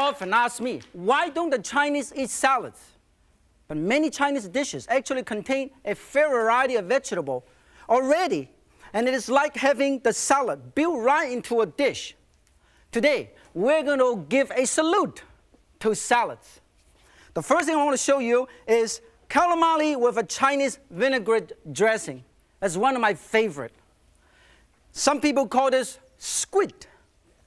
often ask me, why don't the Chinese eat salads? But many Chinese dishes actually contain a fair variety of vegetable already, and it is like having the salad built right into a dish. Today, we're going to give a salute to salads. The first thing I want to show you is calamari with a Chinese vinaigrette dressing. That's one of my favorite. Some people call this squid,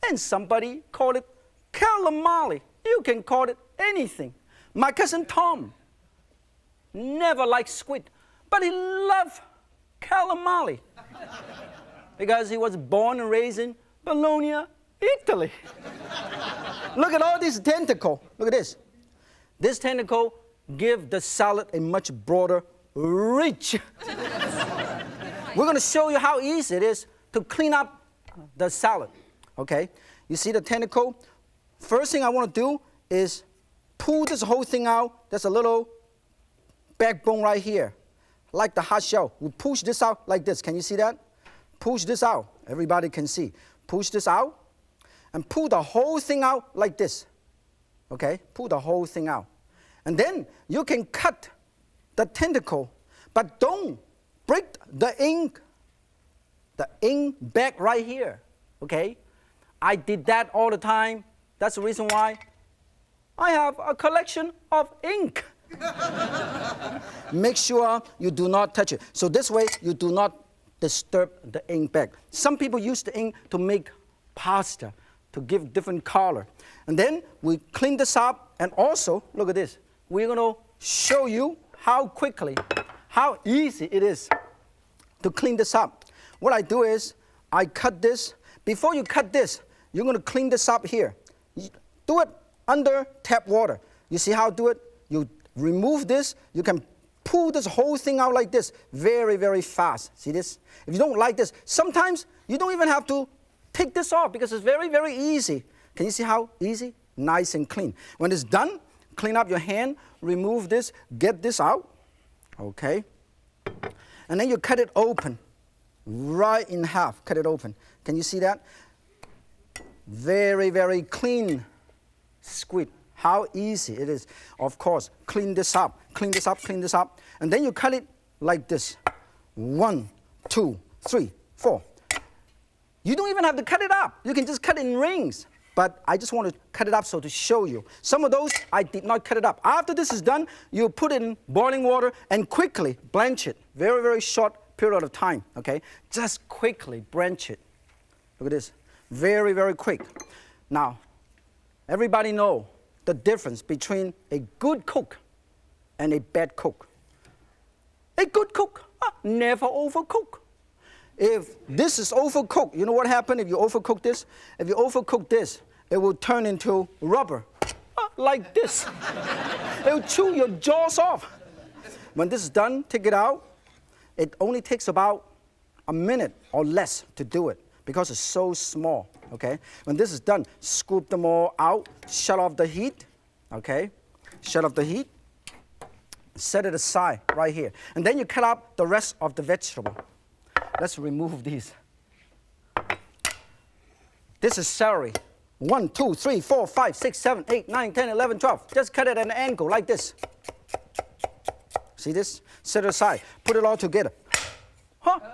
and somebody call it calamari. You can call it anything. My cousin Tom never liked squid, but he loved calamari because he was born and raised in Bologna, Italy. Look at all these tentacles. Look at this. This tentacle gives the salad a much broader reach. We're going to show you how easy it is to clean up the salad. Okay? You see the tentacle? First thing I want to do is pull this whole thing out. There's a little backbone right here, like the hot shell. We push this out like this. Can you see that? Push this out. Everybody can see. Push this out and pull the whole thing out like this. Okay? Pull the whole thing out. And then you can cut the tentacle, but don't break the ink back right here. Okay? I did that all the time. That's the reason why I have a collection of ink. Make sure you do not touch it. So this way you do not disturb the ink bag. Some people use the ink to make pasta, to give different color. And then we clean this up, and also, look at this. We're going to show you how easy it is to clean this up. What I do is I cut this. Before you cut this, you're going to clean this up here. Do it under tap water. You see how I do it? You remove this. You can pull this whole thing out like this very, very fast. See this? If you don't like this, sometimes you don't even have to take this off because it's very, very easy. Can you see how easy? Nice and clean. When it's done, clean up your hand, remove this, get this out. Okay? And then you cut it open, right in half. Cut it open. Can you see that? Very, very clean squid. How easy it is. Of course, clean this up, clean this up, clean this up. And then you cut it like this. 1, 2, 3, 4. You don't even have to cut it up. You can just cut it in rings. But I just want to cut it up so to show you. Some of those, I did not cut it up. After this is done, you put it in boiling water and quickly blanch it. Very, very short period of time, okay? Just quickly blanch it. Look at this. Very, very quick. Now, everybody know the difference between a good cook and a bad cook. A good cook never overcook. If this is overcooked, you know what happens if you overcook this? If you overcook this, it will turn into rubber, like this. It will chew your jaws off. When this is done, take it out. It only takes about a minute or less to do it because it's so small, okay? When this is done, scoop them all out, shut off the heat, okay? Shut off the heat, set it aside right here. And then you cut up the rest of the vegetable. Let's remove these. This is celery. 1, 2, 3, 4, 5, 6, 7, 8, 9, 10, 11, 12. Just cut it at an angle like this. See this? Set it aside. Put it all together.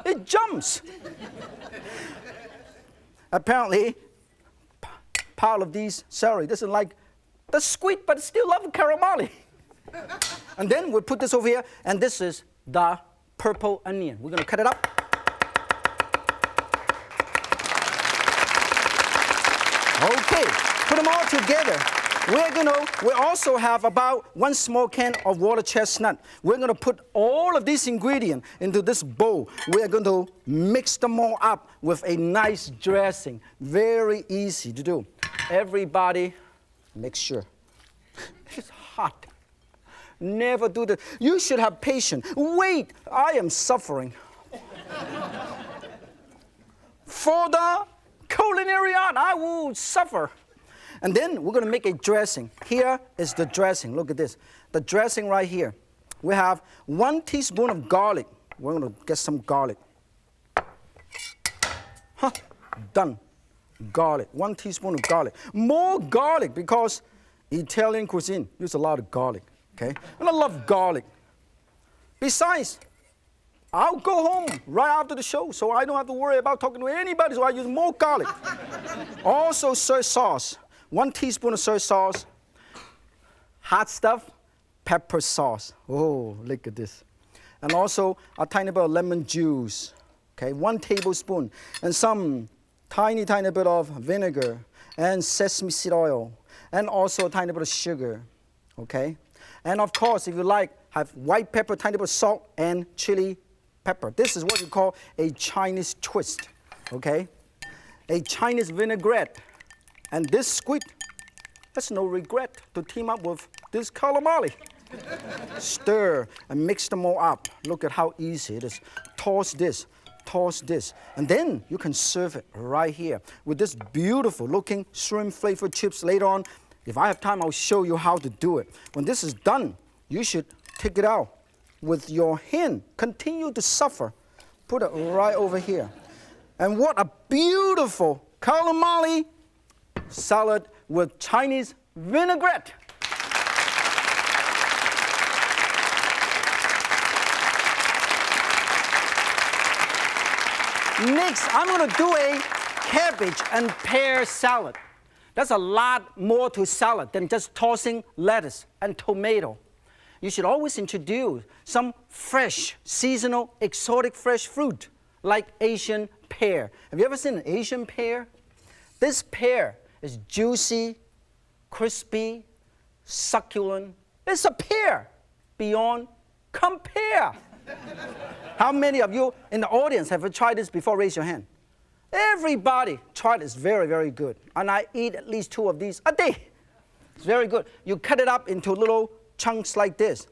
It jumps. Apparently, part of these celery doesn't like the squid, but still love calamari. And then we put this over here, and this is the purple onion. We're going to cut it up. Okay, put them all together. We also have about 1 small can of water chestnut. We're going to put all of these ingredients into this bowl. We're going to mix them all up with a nice dressing. Very easy to do. Everybody, make sure. It's hot. Never do that. You should have patience. Wait, I am suffering. For the culinary art, I will suffer. And then we're going to make a dressing. Here is the dressing. Look at this. The dressing right here. We have 1 teaspoon of garlic. We're going to get some garlic. Done. Garlic. 1 teaspoon of garlic. More garlic because Italian cuisine use a lot of garlic, okay? And I love garlic. Besides, I'll go home right after the show, so I don't have to worry about talking to anybody, so I use more garlic. Also, soy sauce. 1 teaspoon of soy sauce. Hot stuff, pepper sauce. Oh, look at this. And also a tiny bit of lemon juice, okay? 1 tablespoon. And some tiny bit of vinegar and sesame seed oil. And also a tiny bit of sugar, okay? And of course, if you like, have white pepper, tiny bit of salt, and chili pepper. This is what we call a Chinese twist, okay? A Chinese vinaigrette. And this squid, there's no regret to team up with this calamari. Stir and mix them all up. Look at how easy it is. Toss this, and then you can serve it right here with this beautiful looking shrimp flavored chips later on. If I have time, I'll show you how to do it. When this is done, you should take it out with your hand. Continue to suffer. Put it right over here. And what a beautiful calamari salad with Chinese vinaigrette. Next, I'm going to do a cabbage and pear salad. That's a lot more to salad than just tossing lettuce and tomato. You should always introduce some fresh, seasonal, exotic fresh fruit like Asian pear. Have you ever seen an Asian pear? This pear is juicy, crispy, succulent. It's a pear beyond compare. How many of you in the audience have tried this before? Raise your hand. Everybody tried this. Very, very good. And I eat at least 2 of these a day. It's very good. You cut it up into little chunks like this.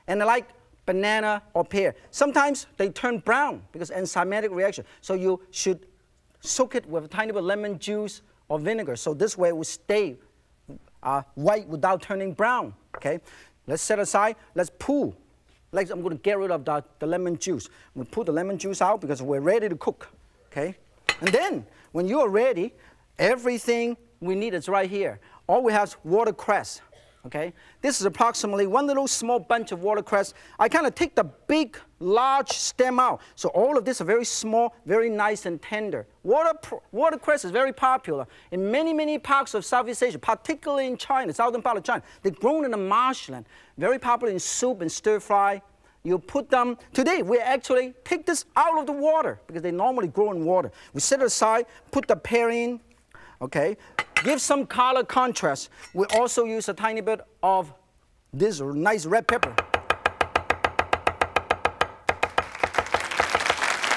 And like banana or pear. Sometimes they turn brown because enzymatic reaction. So you should soak it with a tiny bit of lemon juice or vinegar. So this way it will stay white without turning brown. Okay? Let's set aside. Let's pull. Like I'm going to get rid of the lemon juice. We'll pull the lemon juice out because we're ready to cook. Okay? And then, when you're ready, everything we need is right here. All we have is watercress. Okay? This is approximately 1 little small bunch of watercress. I kind of take the big, large stem out. So all of this are very small, very nice and tender. Watercress is very popular in many, many parts of Southeast Asia, particularly in China, southern part of China. They're grown in the marshland. Very popular in soup and stir fry. You put them, today we actually take this out of the water because they normally grow in water. We set it aside, put the pear in, okay? Give some color contrast. We also use a tiny bit of this nice red pepper.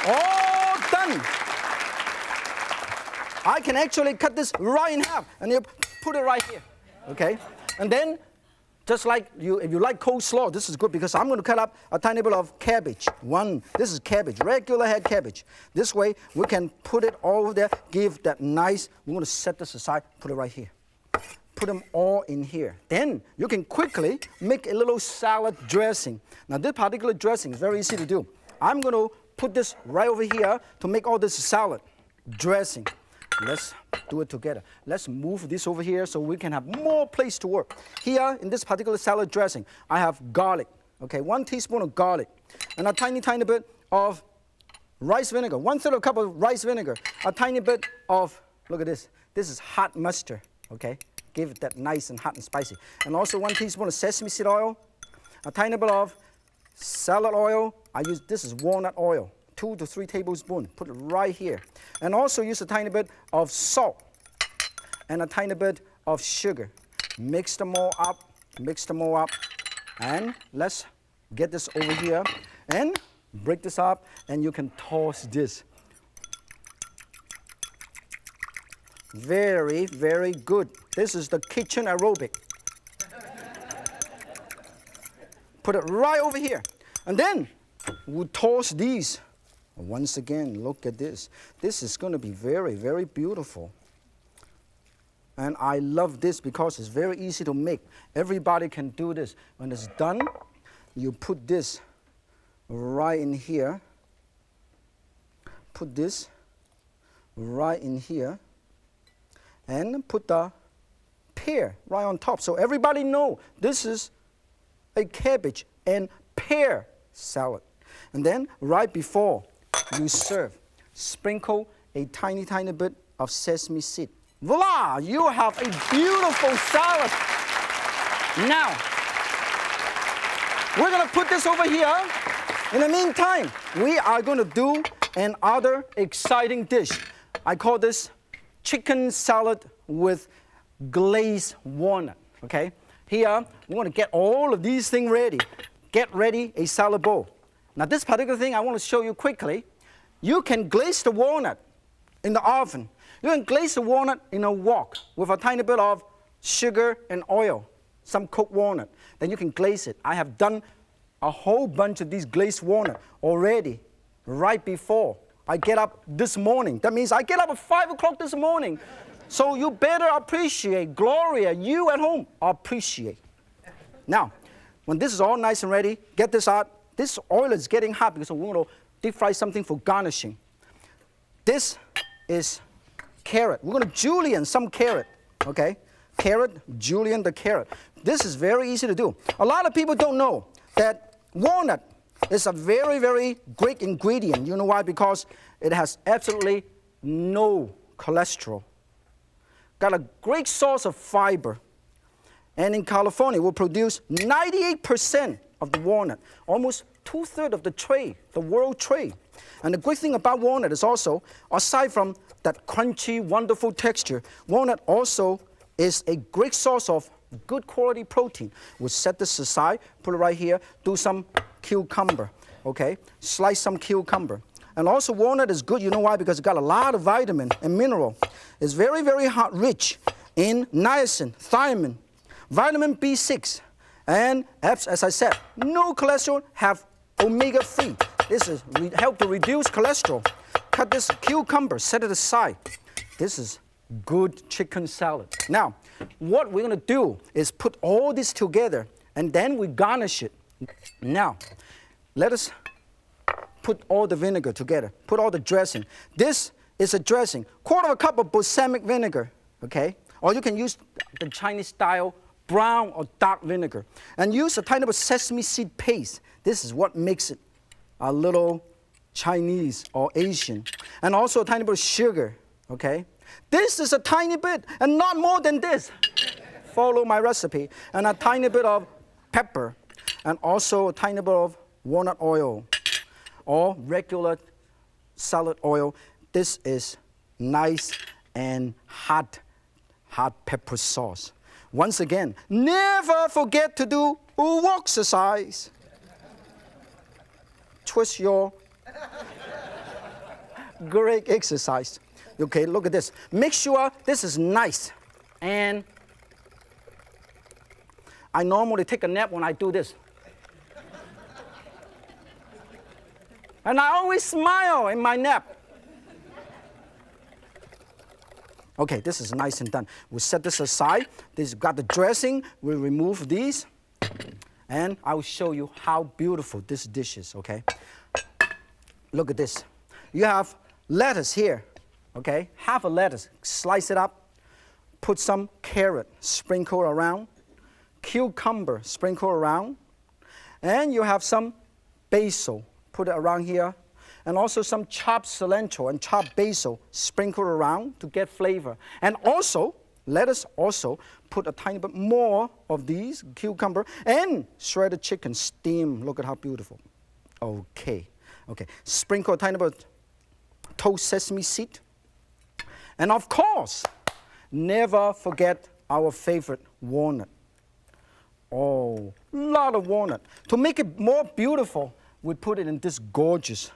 All done. I can actually cut this right in half and you put it right here, okay? And then, just like if you like coleslaw, this is good because I'm going to cut up a tiny bit of cabbage. This is cabbage, regular head cabbage. This way, we can put it over there, give that nice, we're going to set this aside, put it right here. Put them all in here. Then you can quickly make a little salad dressing. Now this particular dressing is very easy to do. I'm going to put this right over here to make all this salad dressing. Let's do it together. Let's move this over here so we can have more place to work. Here, in this particular salad dressing, I have garlic. Okay, 1 teaspoon of garlic. And a tiny bit of rice vinegar. 1/3 cup of rice vinegar. A tiny bit of, look at this. This is hot mustard. Okay, give it that nice and hot and spicy. And also 1 teaspoon of sesame seed oil. A tiny bit of salad oil. This is walnut oil. 2 to 3 tablespoons. Put it right here. And also use a tiny bit of salt and a tiny bit of sugar. Mix them all up. And let's get this over here and break this up and you can toss this. Very, very good. This is the kitchen aerobic. Put it right over here. And then we'll toss these. Once again, look at this. This is going to be very, very beautiful. And I love this because it's very easy to make. Everybody can do this. When it's done, you put this right in here. Put this right in here. And put the pear right on top. So everybody know this is a cabbage and pear salad. And then right before you serve, sprinkle a tiny, tiny bit of sesame seed. Voila! You have a beautiful salad. Now, we're going to put this over here. In the meantime, we are going to do another exciting dish. I call this chicken salad with glazed walnut, okay? Here, we want to get all of these things ready. Get ready a salad bowl. Now, this particular thing I want to show you quickly. You can glaze the walnut in the oven. You can glaze the walnut in a wok with a tiny bit of sugar and oil, some cooked walnut. Then you can glaze it. I have done a whole bunch of these glazed walnut already right before I get up this morning. That means I get up at 5 o'clock this morning. So you better appreciate, Gloria, you at home, appreciate. Now, when this is all nice and ready, get this out. This oil is getting hot because we want to deep fry something for garnishing. This is carrot. We're going to julienne some carrot, okay? Carrot, julienne the carrot. This is very easy to do. A lot of people don't know that walnut is a very, very great ingredient. You know why? Because it has absolutely no cholesterol. Got a great source of fiber. And in California, we produce 98% of the walnut, almost 2/3 of the trade, the world trade. And the great thing about walnut is also, aside from that crunchy, wonderful texture, walnut also is a great source of good quality protein. We'll set this aside, put it right here, do some cucumber, okay? Slice some cucumber. And also walnut is good, you know why? Because it's got a lot of vitamin and mineral. It's very, very rich in niacin, thiamine, vitamin B6, and as I said, no cholesterol, have omega-3. This is help to reduce cholesterol. Cut this cucumber, set it aside. This is good chicken salad. Now, what we're going to do is put all this together, and then we garnish it. Now, let us put all the vinegar together, put all the dressing. This is a dressing, 1/4 cup of balsamic vinegar, okay? Or you can use the Chinese style brown or dark vinegar. And use a tiny bit of sesame seed paste. This is what makes it a little Chinese or Asian. And also a tiny bit of sugar, okay? This is a tiny bit, and not more than this. Follow my recipe. And a tiny bit of pepper, and also a tiny bit of walnut oil, or regular salad oil. This is nice and hot pepper sauce. Once again, never forget to do walk exercise. Twist your great exercise. Okay, look at this. Make sure this is nice. And I normally take a nap when I do this. And I always smile in my nap. Okay, this is nice and done. We'll set this aside. This got the dressing. We'll remove these. And I will show you how beautiful this dish is, okay? Look at this. You have lettuce here, okay? Half a lettuce. Slice it up. Put some carrot, sprinkle around. Cucumber, sprinkle around. And you have some basil. Put it around here. And also some chopped cilantro and chopped basil sprinkled around to get flavor. And also, let us also put a tiny bit more of these cucumber and shredded chicken steam. Look at how beautiful. Okay. Sprinkle a tiny bit toast sesame seed. And of course, never forget our favorite walnut. Oh, a lot of walnut. To make it more beautiful, we put it in this gorgeous.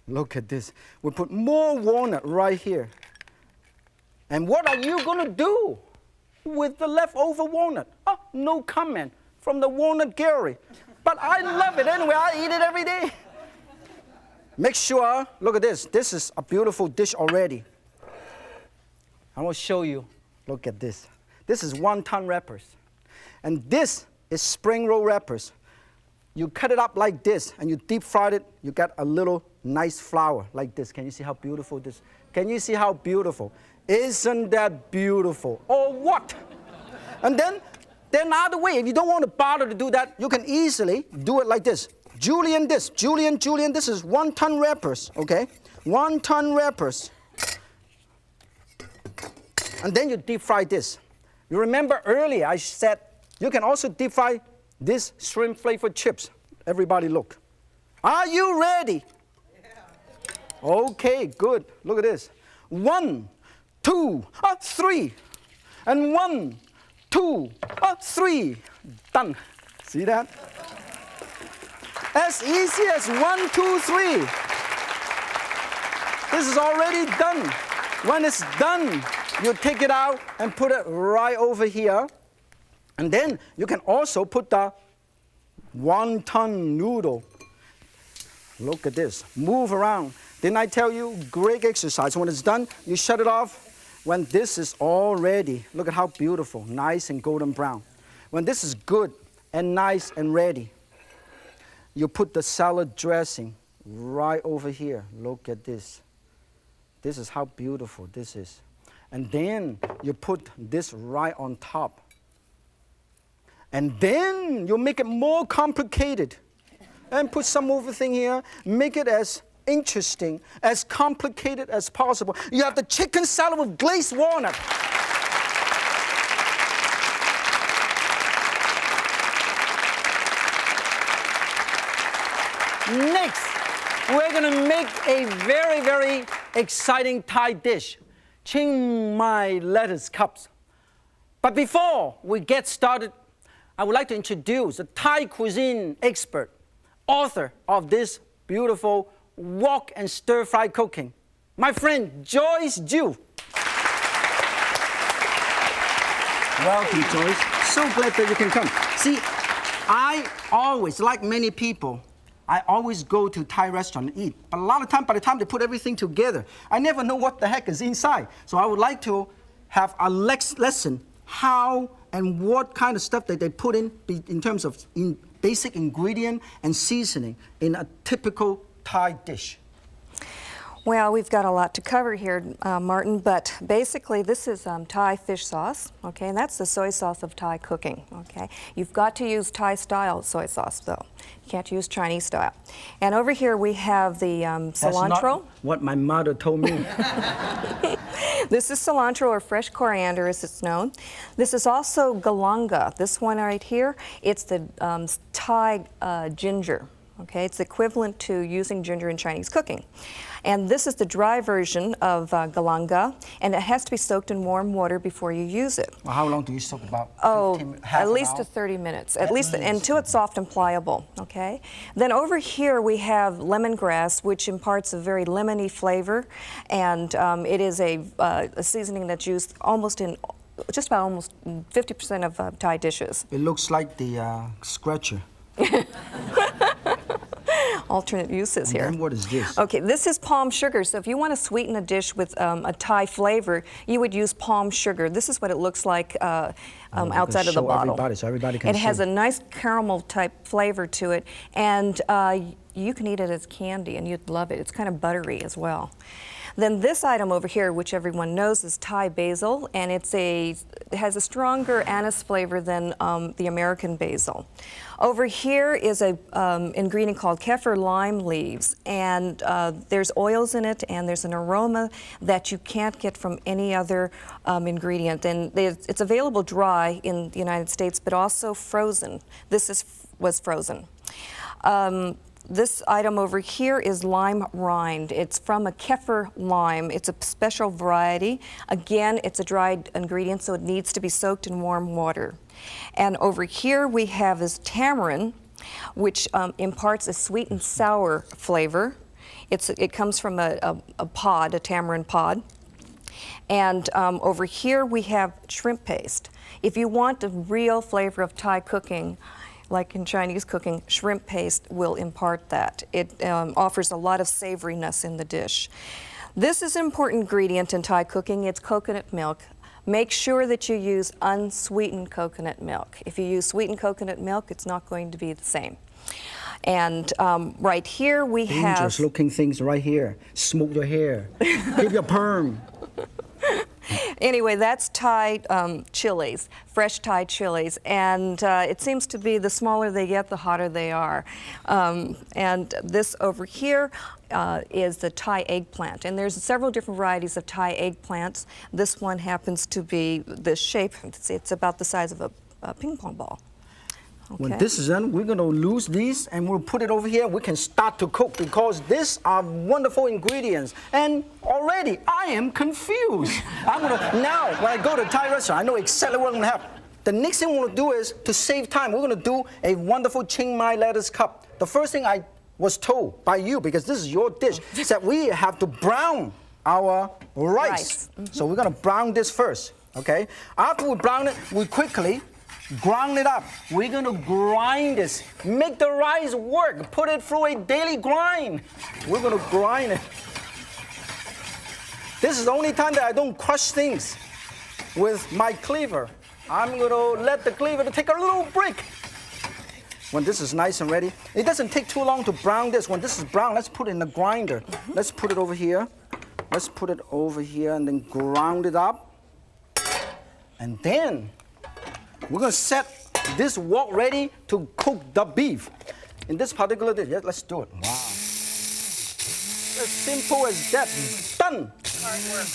Look at this. We put more walnut right here. And what are you going to do with the leftover walnut? Oh, no comment from the walnut gallery. But I love it anyway. I eat it every day. Make sure, look at this. This is a beautiful dish already. I will show you. Look at this. This is wonton wrappers. And this is spring roll wrappers. You cut it up like this, and you deep fry it. You got a little nice flower like this. Can you see how beautiful this? Can you see how beautiful? Isn't that beautiful? Or what? And then another way, if you don't want to bother to do that, you can easily do it like this. Julienne, this is 1 ton wrappers, okay? 1 ton wrappers. And then you deep fry this. You remember earlier I said you can also deep fry this shrimp flavored chips. Everybody look. Are you ready? Yeah. Okay, good. Look at this. 1, 2, 3. And 1, 2, 3. Done. See that? As easy as 1, 2, 3. This is already done. When it's done, you take it out and put it right over here. And then you can also put the 1 ton noodle. Look at this. Move around. Didn't I tell you? Great exercise. When it's done, you shut it off. When this is all ready, look at how beautiful, nice and golden brown. When this is good and nice and ready, you put the salad dressing right over here. Look at this. This is how beautiful this is. And then you put this right on top. And then you make it more complicated. And put some other thing here. Make it as interesting, as complicated as possible. You have the chicken salad with glazed walnut. Next, we're going to make a very, very exciting Thai dish. Chiang Mai lettuce cups. But before we get started, I would like to introduce a Thai cuisine expert, author of this beautiful wok and stir-fry cooking, my friend Joyce Ju. Welcome, Joyce. So glad that you can come. See, I always, like many people, I always go to Thai restaurant and eat. But a lot of time, by the time they put everything together, I never know what the heck is inside. So I would like to have a lesson how and what kind of stuff that they put in terms of basic ingredient and seasoning in a typical Thai dish. Well, we've got a lot to cover here, Martin, but basically this is Thai fish sauce, okay, and that's the soy sauce of Thai cooking, okay. You've got to use Thai-style soy sauce, though. You can't use Chinese style. And over here we have the cilantro. That's not what my mother told me. This is cilantro, or fresh coriander as it's known. This is also galanga. This one right here, it's the Thai ginger. Okay, it's equivalent to using ginger in Chinese cooking. And this is the dry version of galanga, and it has to be soaked in warm water before you use it. Well, how long do you soak? About 15, at least 30 minutes, at least until it's soft and pliable, okay? Then over here we have lemongrass, which imparts a very lemony flavor, and it is a seasoning that's used almost in just about almost 50% of Thai dishes. It looks like the scratcher. Alternate uses here. And what is this? Okay, this is palm sugar. So if you want to sweeten a dish with a Thai flavor, you would use palm sugar. This is what it looks like outside of the bottle. So everybody can it see. Has a nice caramel type flavor to it, and you can eat it as candy, and you'd love it. It's kind of buttery as well. Then this item over here, which everyone knows, is Thai basil, and it has a stronger anise flavor than the American basil. Over here is a ingredient called kaffir lime leaves, and there's oils in it, and there's an aroma that you can't get from any other ingredient. And it's available dry in the United States, but also frozen. This was frozen. This item over here is lime rind. It's from a kaffir lime. It's a special variety. Again, it's a dried ingredient, so it needs to be soaked in warm water. And over here we have this tamarind, which imparts a sweet and sour flavor. It comes from a pod, a tamarind pod. And over here we have shrimp paste. If you want the real flavor of Thai cooking, like in Chinese cooking, shrimp paste will impart that. It offers a lot of savoriness in the dish. This is an important ingredient in Thai cooking. It's coconut milk. Make sure that you use unsweetened coconut milk. If you use sweetened coconut milk, it's not going to be the same. And right here we have... Dangerous looking things right here. Smoke your hair. Keep your perm. Anyway, that's Thai chilies, fresh Thai chilies, and it seems to be the smaller they get, the hotter they are. And this over here is the Thai eggplant, and there's several different varieties of Thai eggplants. This one happens to be this shape. It's about the size of a ping pong ball. Okay. When this is done, we're going to lose these and we'll put it over here. We can start to cook because these are wonderful ingredients. And already I am confused. Now, when I go to a Thai restaurant, I know exactly what I'm going to have. The next thing we're going to do is, to save time, we're going to do a wonderful Chiang Mai lettuce cup. The first thing I was told by you, because this is your dish, is that we have to brown our rice. So we're going to brown this first, okay? After we brown it, we quickly ground it up. We're going to grind this. Make the rice work. Put it through a daily grind. We're going to grind it. This is the only time that I don't crush things with my cleaver. I'm going to let the cleaver take a little break. When this is nice and ready, it doesn't take too long to brown this. When this is brown, let's put it in the grinder. Let's put it over here. Let's put it over here and then ground it up. And then we're going to set this wok ready to cook the beef. In this particular dish, let's do it. Wow. As simple as that. Done. Hard work.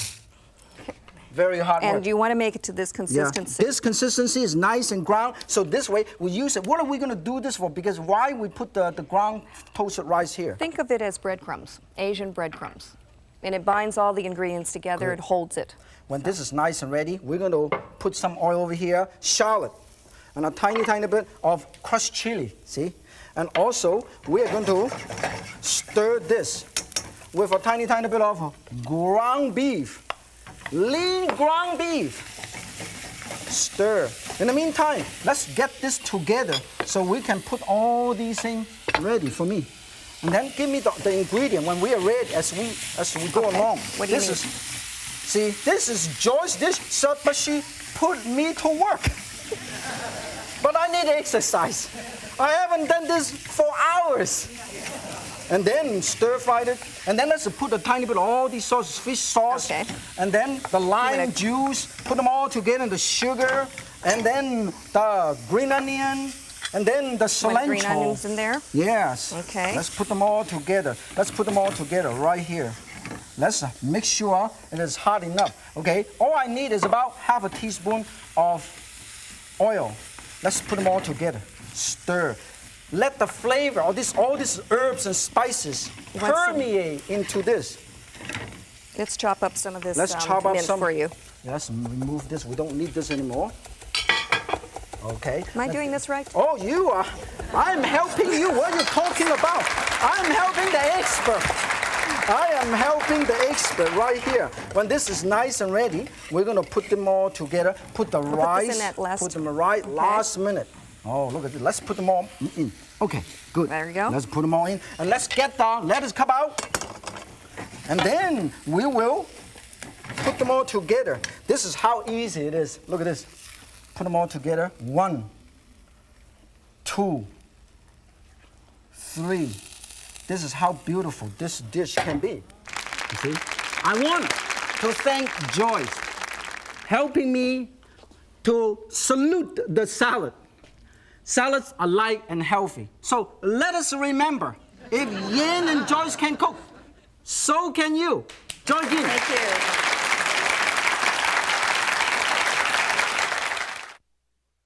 Very hard work. And you want to make it to this consistency. Yeah. This consistency is nice and ground, so this way we use it. What are we going to do this for? Because why we put the ground toasted rice here? Think of it as breadcrumbs, Asian breadcrumbs. And it binds all the ingredients together, it holds it. When this is nice and ready, we're going to put some oil over here, shallot, and a tiny, tiny bit of crushed chili, see? And also, we are going to stir this with a tiny, tiny bit of ground beef. Lean ground beef. Stir. In the meantime, let's get this together so we can put all these things ready for me. And then give me the ingredient when we are ready as we go along. What do you need? See, this is Joyce's dish, but she put me to work. But I need exercise. I haven't done this for hours. And then stir fried it. And then let's put a tiny bit of all these sauces, fish sauce. Okay. And then the lime juice, put them all together, and the sugar, and then the green onion, and then the cilantro. Green onions in there? Yes. Okay. Let's put them all together. Let's put them all together right here. Let's make sure it is hot enough. Okay. All I need is about half a teaspoon of oil. Let's put them all together. Stir. Let the flavor of all these herbs and spices permeate into this. Let's chop up some of this Let's chop up mint some for you. Let's remove this. We don't need this anymore. Okay. Am I doing this right? Oh, you are. I'm helping you. What are you talking about? I'm helping the expert. I am helping the expert right here. When this is nice and ready, we're going to put them all together. Put the rice. Put this in that last. Put them right last minute. Oh, look at this. Let's put them all in. Okay, good. There you go. Let's put them all in. And let's get the lettuce cup out. And then we will put them all together. This is how easy it is. Look at this. Put them all together. 1, 2, 3. This is how beautiful this dish can be. You see? I want to thank Joyce helping me to salute the salad. Salads are light and healthy. So let us remember, if Yan and Joyce can cook, so can you. Joyce. Thank you.